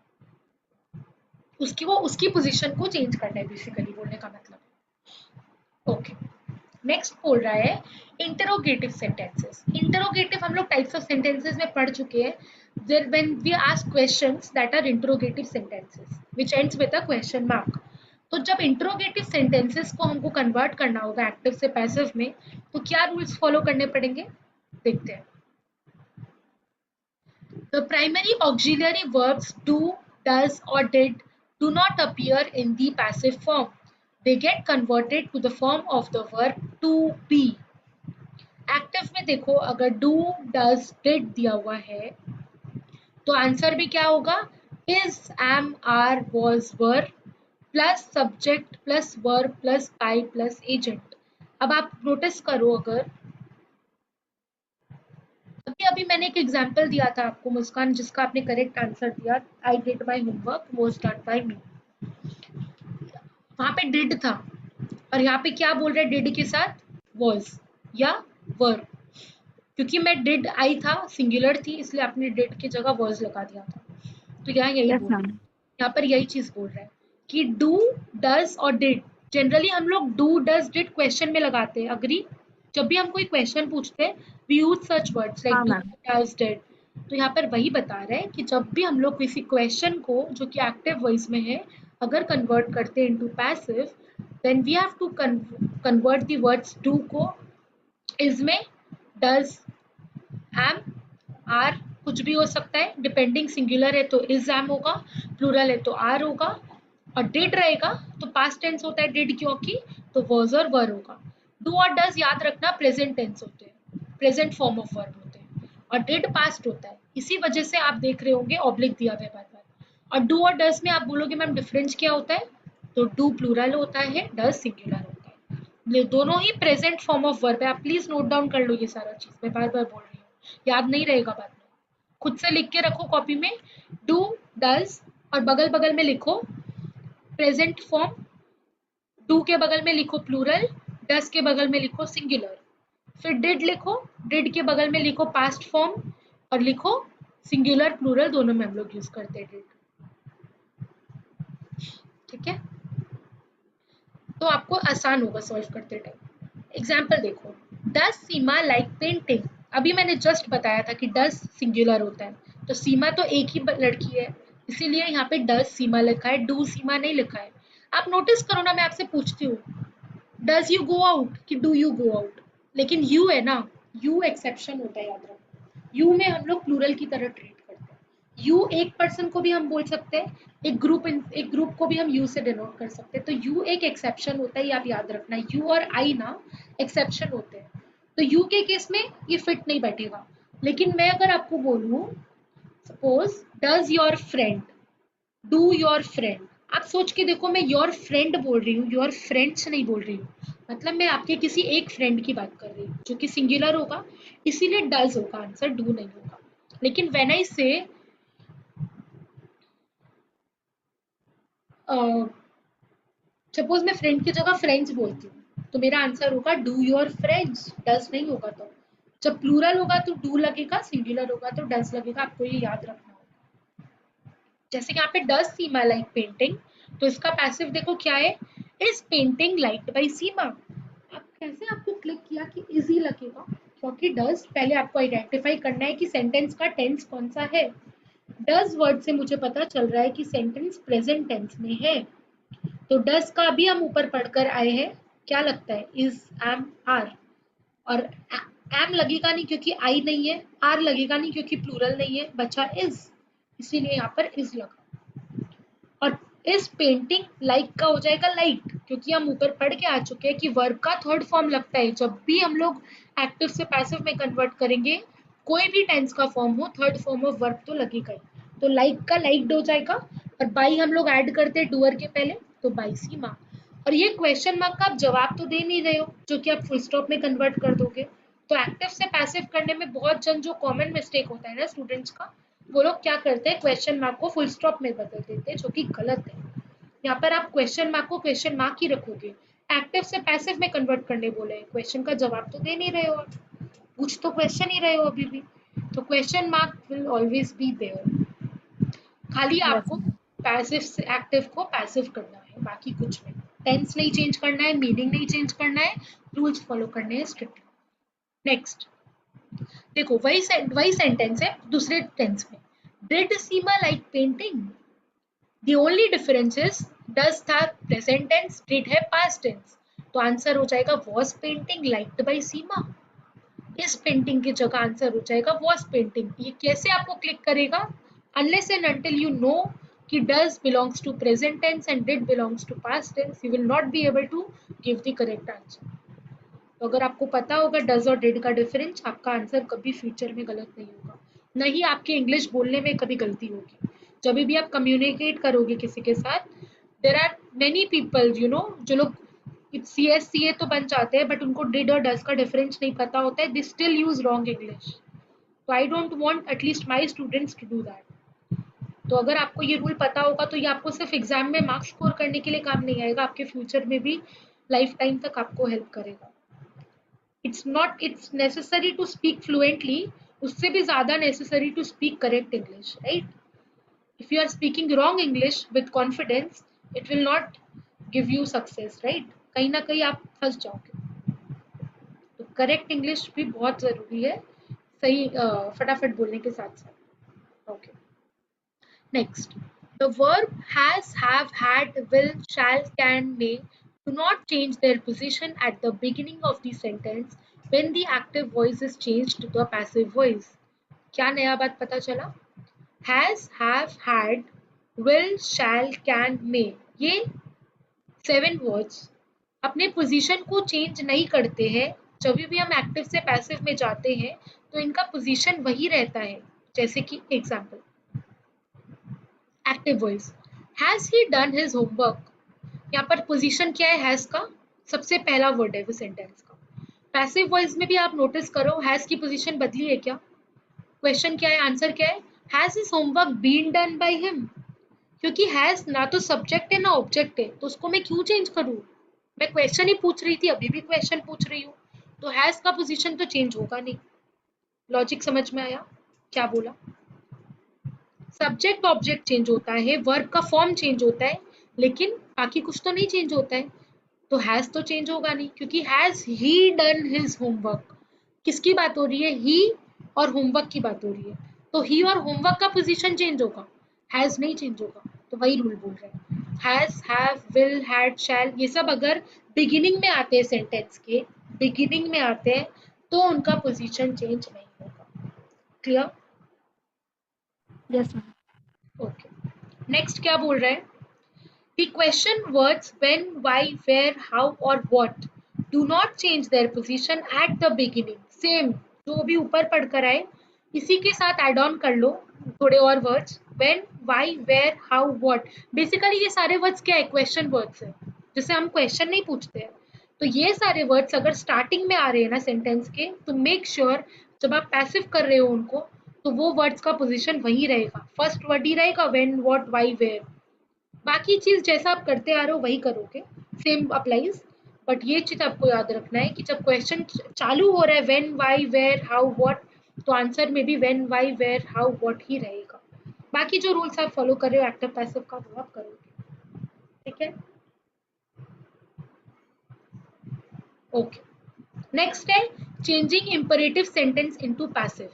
उसकी वो उसकी पोजीशन को चेंज करना है, बेसिकली बोलने का मतलब। ओके, नेक्स्ट बोल रहा है इंटरोगेटिव सेंटेंसेस। इंटरोगेटिव हम लोग टाइप्स ऑफ सेंटेंसेस में पढ़ चुके हैं, there when we ask questions that are interrogative sentences which ends with a question mark. तो जब इंटरोगेटिव सेंटेंसेस को हमको कन्वर्ट करना होगा एक्टिव से पैसिव में, तो क्या रूल्स फॉलो करने पड़ेंगे, देखते हैं। The primary auxiliary verbs do, does, or did do not appear in the passive form. They get converted to the form of the verb to be. Active में देखो, अगर do, does, did दिया हुआ है तो आंसर भी क्या होगा? is, am, are, was, were plus subject plus verb plus by plus agent. अब आप नोटिस करो, अगर अभी अभी मैंने एक एग्जांपल दिया था आपको मुस्कान, जिसका आपने करेक्ट आंसर दिया, I did my homework was done by me. वहां पे डिड था और यहाँ पे क्या बोल रहे हैं डिड के साथ? was या were। क्योंकि मैं डिड आई था, सिंगुलर थी, इसलिए आपने डिड की जगह was लगा दिया था। तो यहाँ यही Yes, बोल रहे हैं, ma'am. यहाँ पर यही चीज बोल रहा है कि डू, डज और डिड। जनरली हम लोग डू, डज, डिड क्वेश्चन में लगाते हैं, अग्री? जब भी हम कोई क्वेश्चन पूछते हैं we use such words like हाँ डू, मैम. Does, did. तो यहाँ पर वही बता रहे हैं कि जब भी हम लोग किसी क्वेश्चन को जो कि एक्टिव वॉइस में है अगर कन्वर्ट करते हैं into passive, then we have to convert the words do को इज में, डज, एम, आर, कुछ भी हो सकता है, डिपेंडिंग सिंगुलर है तो इज एम होगा, प्लूरल है तो आर होगा, और डिड रहेगा तो पास्ट टेंस होता है डिड क्योंकि, तो वॉज और वर होगा। डू और डज याद रखना प्रेजेंट टेंस होते हैं, प्रेजेंट फॉर्म ऑफ वर्ब होते हैं, और डिड पास्ट होता है, इसी वजह से आप देख रहे होंगे ऑब्लिक दिया हुआ बार बार। और डू और डज में आप बोलोगे मैम डिफरेंस क्या होता है, तो डू प्लूरल होता है, डज सिंगुलर होता है, ये दोनों ही प्रेजेंट फॉर्म ऑफ वर्ब है। आप प्लीज नोट डाउन कर लो ये सारा चीज, मैं बार बार बोल रही हूँ, याद नहीं रहेगा बाद में, खुद से लिख के रखो कॉपी में, डू, डज, और बगल बगल में लिखो प्रेजेंट फॉर्म, डू के बगल में लिखो प्लूरल, डस के बगल में लिखो सिंगुलर, फिर डिड लिखो, डिड के बगल में लिखो पास्ट फॉर्म और लिखो सिंगुलर प्लूरल दोनों में हम लोग यूज करते हैं डिड। ठीक है, तो आपको आसान होगा सॉल्व करते टाइम। एग्जाम्पल देखो, डज सीमा लाइक पेंटिंग, अभी मैंने जस्ट बताया था कि डज सिंगुलर होता है, तो सीमा तो एक ही लड़की है, इसीलिए यहाँ पे डज सीमा लिखा है, डू सीमा नहीं लिखा है। आप नोटिस करो ना, मैं आपसे पूछती हूँ डज यू गो आउट कि डू यू गो आउट, लेकिन यू है ना, यू एक्सेप्शन होता है, याद रखो। यू में हम लोग प्लूरल की तरह ट्रीट करते हैं। यू एक पर्सन को भी हम बोल सकते हैं, एक ग्रुप को भी हम यू से डिनोट कर सकते हैं, तो यू एक एक्सेप्शन होता है, ये आप याद रखना। यू और आई ना एक्सेप्शन होते हैं, तो यू के केस में ये फिट नहीं बैठेगा। लेकिन मैं अगर आपको बोलूँ, suppose does your friend, do your friend, आप सोच के देखो, मैं योर फ्रेंड बोल रही हूँ, योर फ्रेंड्स नहीं बोल रही हूँ, मतलब मैं आपके किसी एक फ्रेंड की बात कर रही हूँ जो कि सिंगुलर होगा, इसीलिए डज होगा आंसर, डू नहीं होगा। लेकिन व्हेन आई से सपोज मैं फ्रेंड की जगह फ्रेंड्स बोलती हूँ, तो मेरा आंसर होगा डू योर फ्रेंड्स, डज नहीं होगा। तो जब प्लूरल होगा तो डू लगेगा, सिंगुलर होगा तो डज लगेगा, आपको ये याद रखना होगा। जैसे कि यहाँ पे डज सीमा लाइक पेंटिंग, तो इसका पैसिव देखो क्या है, इज पेंटिंग लाइक्ड बाय सीमा। अब कैसे आपको क्लिक किया कि इज ही लगेगा, क्योंकि डज पहले आपको आइडेंटिफाई करना है कि सेंटेंस का टेंस कौन सा है। डज वर्ड से मुझे पता चल रहा है कि सेंटेंस प्रेजेंट टेंस में है, तो डज का भी हम ऊपर पढ़कर आए हैं, क्या लगता है, इज, एम, आर। और एम लगेगा नहीं क्योंकि आई नहीं है, आर लगेगा नहीं क्योंकि प्लूरल नहीं है, बचा इज, इसीलिए यहाँ पर इज लगा। और इस पेंटिंग लाइक का हो जाएगा लाइक, क्योंकि हम ऊपर पढ़ के आ चुके हैं कि वर्ब का थर्ड फॉर्म लगता है, जब भी हम लोग एक्टिव से पैसिव में कन्वर्ट करेंगे, कोई भी टेंस का फॉर्म हो, थर्ड फॉर्म ऑफ वर्ब तो लगेगा ही। तो लाइक का लाइक्ड हो जाएगा, और बाई हम लोग ऐड करते हैं डूअर के पहले, तो बाई सीमा। और ये क्वेश्चन मार्क का आप जवाब तो दे नहीं रहे हो, जो कि आप फुल स्टॉप में कन्वर्ट कर दोगे। तो एक्टिव से पैसिव करने में बहुत जन जो कॉमन मिस्टेक होता है ना स्टूडेंट्स का, वो लोग क्या करते हैं, क्वेश्चन मार्क को फुल स्टॉप में बदल देते हैं, जो कि गलत है। यहाँ पर आप क्वेश्चन मार्क को क्वेश्चन मार्क ही रखोगे। एक्टिव से पैसिव में कन्वर्ट करने बोले, क्वेश्चन का जवाब तो दे नहीं रहे हो आप, पूछ तो क्वेश्चन ही रहे हो अभी भी, तो question mark will always be there. खाली Yes, आपको ma'am. पैसिव से एक्टिव को पैसिव करना है, बाकी कुछ नहीं। टेंस नहीं चेंज करना है, मीनिंग नहीं चेंज करना है, रूल्स फॉलो करने हैं स्ट्रिक्टली। नेक्स्ट देखो, वही सेंटेंस है दूसरे टेंस में, did Seema like painting, the only difference is does था present tense, did है past tense, तो आंसर हो जाएगा was painting liked by सीमा। इस पेंटिंग की जगह आंसर हो जाएगा was painting। ये कैसे आपको क्लिक करेगा, unless and until you know कि does belongs to present tense and did belongs to past tense, you will not be able to give the correct answer। तो अगर आपको पता होगा डज और डिड का डिफरेंस, आपका आंसर कभी फ्यूचर में गलत नहीं होगा, नहीं आपके इंग्लिश बोलने में कभी गलती होगी। जब भी आप कम्युनिकेट करोगे किसी के साथ, there are many people you know, जो लोग सी एस सी ए तो बन जाते हैं, बट उनको डिड और डज का डिफरेंस नहीं पता होता है, they still use wrong English. तो I don't want at least my students to do that. तो अगर आपको ये रूल पता होगा, तो ये आपको सिर्फ एग्जाम में मार्क्स स्कोर करने के लिए काम नहीं आएगा, आपके फ्यूचर में भी लाइफ टाइम तक आपको हेल्प करेगा। It's necessary to speak fluently, उससे भी ज़्यादा necessary to speak correct English, right? If you are speaking wrong English with confidence, it will not give you success, right? कहीं ना कहीं आप फंस जाओगे। तो करेक्ट इंग्लिश भी बहुत ज़रूरी है, सही फटाफट बोलने के साथ साथ। Okay, next, the verb has, have, had, will, shall, can, may do not change their position at the beginning of the sentence when the active voice is changed to the passive voice। क्या नया बात पता चला? Has, have, had, will, shall, can, may, ये 7 words अपने position को change नहीं करते हैं। जब भी हम एक्टिव से पैसिव में जाते हैं, तो इनका पोजीशन वही रहता है। जैसे कि example, active voice, has he done his homework, यहाँ पर पोजीशन क्या है हैज का, सबसे पहला वर्ड है वो सेंटेंस का। पैसिव वॉइस में भी आप नोटिस करो, हैज की पोजीशन बदली है क्या? क्वेश्चन क्या है, आंसर क्या है, has his homework been done by him, क्योंकि हैज ना तो सब्जेक्ट है ना ऑब्जेक्ट है, तो उसको मैं क्यों चेंज करूँ? मैं क्वेश्चन ही पूछ रही थी, अभी भी क्वेश्चन पूछ रही हूँ, तो हैज का पोजीशन तो चेंज होगा नहीं। लॉजिक समझ में आया क्या बोला? सब्जेक्ट ऑब्जेक्ट चेंज होता है, वर्ब का फॉर्म चेंज होता है, लेकिन बाकी कुछ तो नहीं चेंज होता है। तो हैज तो चेंज होगा नहीं, क्योंकि has he done his homework. किसकी बात हो रही है? ही और होमवर्क की बात हो रही है, तो ही और होमवर्क का पोजीशन चेंज होगा, हैज नहीं चेंज होगा। तो वही रूल बोल रहे हैं, हैज, हैव, विल, हैड, शैल, ये सब अगर बिगिनिंग में आते हैं, सेंटेंस के बिगिनिंग में आते हैं, तो उनका पोजीशन चेंज नहीं होगा। Clear? Yes, ma'am. Okay, next क्या बोल रहे हैं? The question words when, why, where, how और what do not change their position at the beginning. Same जो भी ऊपर पढ़कर आए, इसी के साथ एड ऑन कर लो थोड़े और words, when, why, where, how, what. Basically ये सारे वर्ड्स क्या है? क्वेश्चन वर्ड्स है, जिससे हम क्वेश्चन नहीं पूछते हैं। तो ये सारे वर्ड्स अगर स्टार्टिंग में आ रहे हैं ना सेंटेंस के, तो मेक श्योर जब आप पैसिव कर रहे हो उनको, तो वो वर्ड्स का पोजीशन वही रहेगा, फर्स्ट वर्ड ही रहेगा, when, what, why, where. बाकी चीज जैसा आप करते आ रहे हो वही करोगे, सेम अप्लाइज। बट ये चीज आपको याद रखना है कि जब क्वेश्चन चालू हो रहा है when, why, where, how, what, तो आंसर में भी when, why, where, how, what ही रहेगा। बाकी जो रूल्स आप फॉलो कर रहे हो एक्टिव पैसिव का, वो आप करोगे। ठीक है? ओके, नेक्स्ट है changing imperative sentence into passive.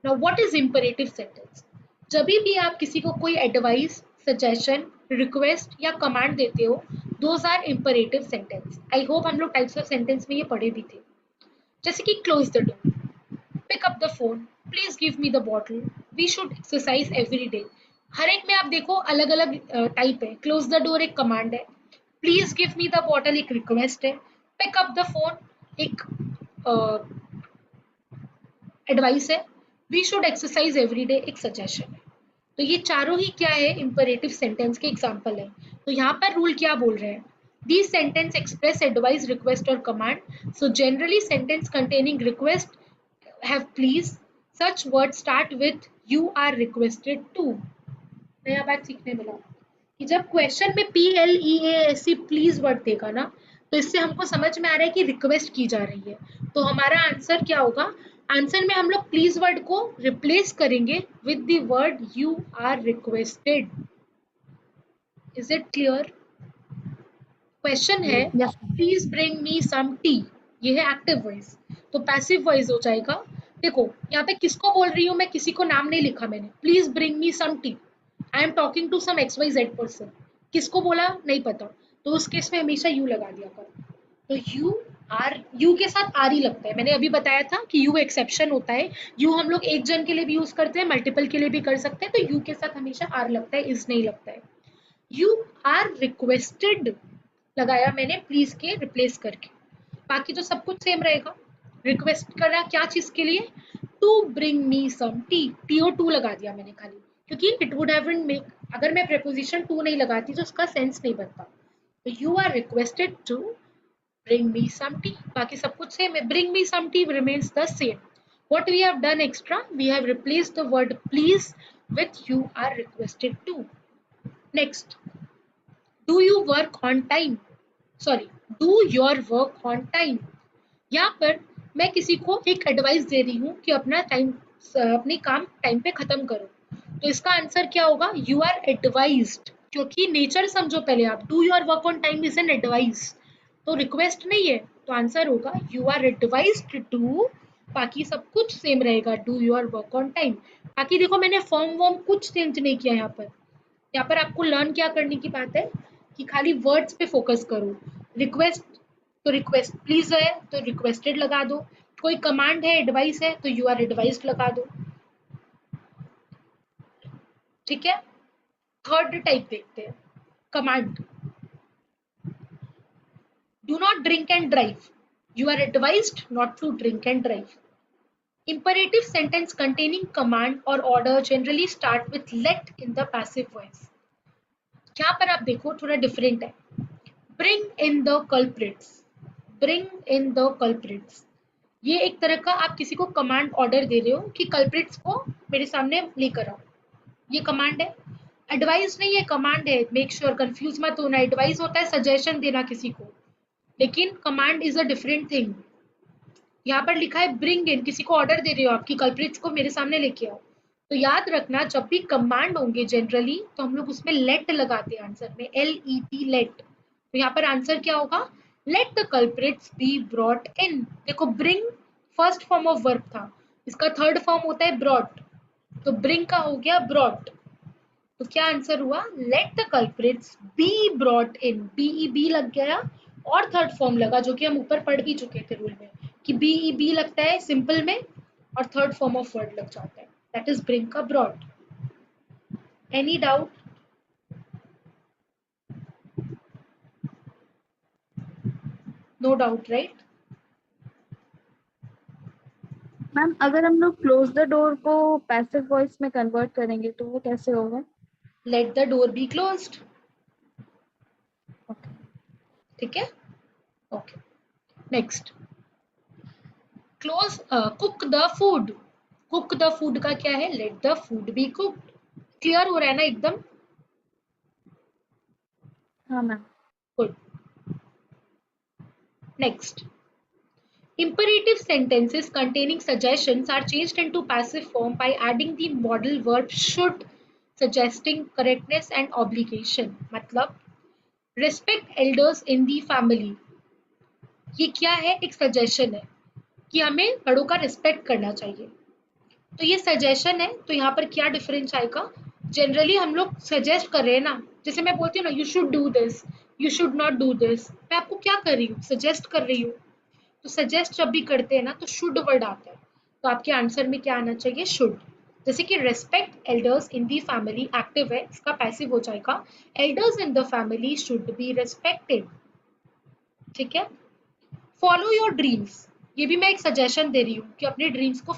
Now what is imperative sentence? जब भी आप किसी को कोई एडवाइस, सजेशन, रिक्वेस्ट या कमांड देते हो, those are imperative sentence. I hope हम लोग टाइप्स ऑफ सेंटेंस में ये पढ़े भी थे। जैसे कि close the door, pick up the phone, please give me the bottle, we should exercise every day. हर एक में आप देखो अलग अलग टाइप है। क्लोज द डोर एक कमांड है, please give me the bottle एक रिक्वेस्ट है, पिक अप द फोन एक एडवाइस है, we should exercise every day एक सजेशन है। तो ये चारों ही क्या है? इंपरेटिव सेंटेंस के एग्जाम्पल है। तो यहाँ पर रूल क्या बोल रहे हैं? These sentence express advice, request or command. So generally sentence containing request have please. Such words start with you are requested to. नया बात सीखने मिला कि जब क्वेश्चन में PLEASE प्लीज वर्ड देगा ना, तो इससे हमको समझ में आ रहा है कि रिक्वेस्ट की जा रही है। तो हमारा आंसर क्या होगा? आंसर में हम लोग प्लीज वर्ड को रिप्लेस करेंगे with the word you are requested. Is it clear? Question है Yes, ma'am. Please bring me some tea, ये है एक्टिव वॉइस, तो पैसिव वॉइस हो जाएगा। देखो यहाँ पे किसको बोल रही हूँ मैं, किसी को नाम नहीं लिखा मैंने, please bring me some tea, I am talking to some XYZ person. किसको बोला नहीं पता, तो उस केस में हमेशा यू लगा दिया करो। तो यू आर, यू के साथ आर ही लगता है। मैंने अभी बताया था कि यू एक्सेप्शन होता है। यू हम लोग एक जन के लिए भी यूज करते हैं, मल्टीपल के लिए भी कर सकते हैं, तो यू के साथ हमेशा आर लगता है, इज नहीं लगता है। यू आर रिक्वेस्टेड लगाया मैंने प्लीज के रिप्लेस करके, बाकी तो सब कुछ सेम रहेगा। रिक्वेस्ट कर रहा क्या चीज के लिए? To bring me some tea, T O to लगा दिया मैंने खाली, क्योंकि इट वुड हैव मेक, अगर मैं प्रेपोजिशन टू नहीं लगाती तो उसका सेंस नहीं बनता। तो you are requested to bring me some tea, बाकी सब कुछ सेम है, bring me some tea remains the same. What we have done extra, we have replaced the word please with you are requested to. Next, do you work on time? Sorry, do your work on time. यहाँ पर मैं किसी को एक advice दे रही हूँ कि अपना टाइम, अपनी काम टाइम पे खत्म करो, तो इसका आंसर क्या होगा? यू आर एडवाइज्ड, क्योंकि नेचर समझो पहले आप, do your work on time is an advice, तो रिक्वेस्ट नहीं है, तो आंसर होगा यू आर एडवाइज्ड टू। बाकी सब कुछ सेम रहेगा, do your work on time. बाकी देखो मैंने फॉर्म वॉर्म कुछ चेंज नहीं किया यहाँ पर। यहाँ पर आपको लर्न क्या करने की बात है कि खाली वर्ड्स पे फोकस करो। रिक्वेस्ट तो रिक्वेस्ट प्लीज है तो रिक्वेस्टेड लगा दो, कोई कमांड है, एडवाइस है, तो यू आर एडवाइज्ड लगा दो। ठीक है? थर्ड टाइप देखते हैं, command. Do not drink and drive, you are advised not to drink and drive. Imperative sentence containing command or order generally start with let in the passive voice. यहाँ पर आप देखो थोड़ा डिफरेंट है। Bring in the culprits, bring in the culprits, ये एक तरह का आप किसी को कमांड ऑर्डर दे रहे हो कि कल्प्रिट्स को मेरे सामने लेकर आओ, ये कमांड है। एडवाइस नहीं है, कमांड है, मेक श्योर कंफ्यूज मत होना। एडवाइस होता है सजेशन देना किसी को, लेकिन command is a different thing. यहाँ पर लिखा है ब्रिंग इन, किसी को ऑर्डर दे रहे हो आपकी कल्प्रिट्स को मेरे सामने लेके आओ। तो याद रखना जब भी कमांड होंगे जनरली तो हम लोग उसमें लेट लगाते हैं आंसर में, LET लेट। तो यहाँ पर आंसर क्या होगा, let the culprits be brought in. देखो bring first form of verb था, इसका थर्ड फॉर्म होता है ब्रॉट, तो ब्रिंग का हो गया ब्रॉट। तो क्या आंसर हुआ, let the culprits be brought in, B E be लग गया और थर्ड फॉर्म लगा जो कि हम ऊपर पढ़ भी चुके थे रूल में कि बीई बी लगता है सिंपल में और थर्ड फॉर्म ऑफ वर्ड लग जाता है, दैट इज ब्रिंग का brought. Any doubt? No doubt right? Ma'am अगर हम लोग क्लोज द डोर को पैसिव वॉइस में कन्वर्ट करेंगे तो वो कैसे होगा? Let the door be closed. Okay. ठीक है, okay. Next, close cook the food. Cook the food का क्या है, let the food be cooked. Clear हो रहा है ना एकदम? हाँ ma'am. Good. Next, imperative sentences containing suggestions are changed into passive form by adding the modal verb should, suggesting correctness and obligation। मतलब respect elders in the family, ये क्या है, एक सजेशन है कि हमें बड़ों का रिस्पेक्ट करना चाहिए। तो ये सजेशन है, तो यहाँ पर क्या डिफरेंस आएगा, जनरली हम लोग सजेस्ट कर रहे हैं ना, जैसे मैं बोलती हूँ ना you should do this, you should not do this, मैं आपको क्या कर रही हूँ, सजेस्ट कर रही हूँ। तो सजेस्ट जब भी करते हैं ना तो शुड वर्ड आता है, तो आपके आंसर में क्या आना चाहिए, शुड। जैसे कि रेस्पेक्ट एल्डर्स इन दी फैमिली एक्टिव है, इसका पैसिव हो जाएगा elders in the family should be respected. ठीक है, फॉलो योर ड्रीम्स, ये भी मैं एक सजेशन दे रही हूँ कि अपने ड्रीम्स को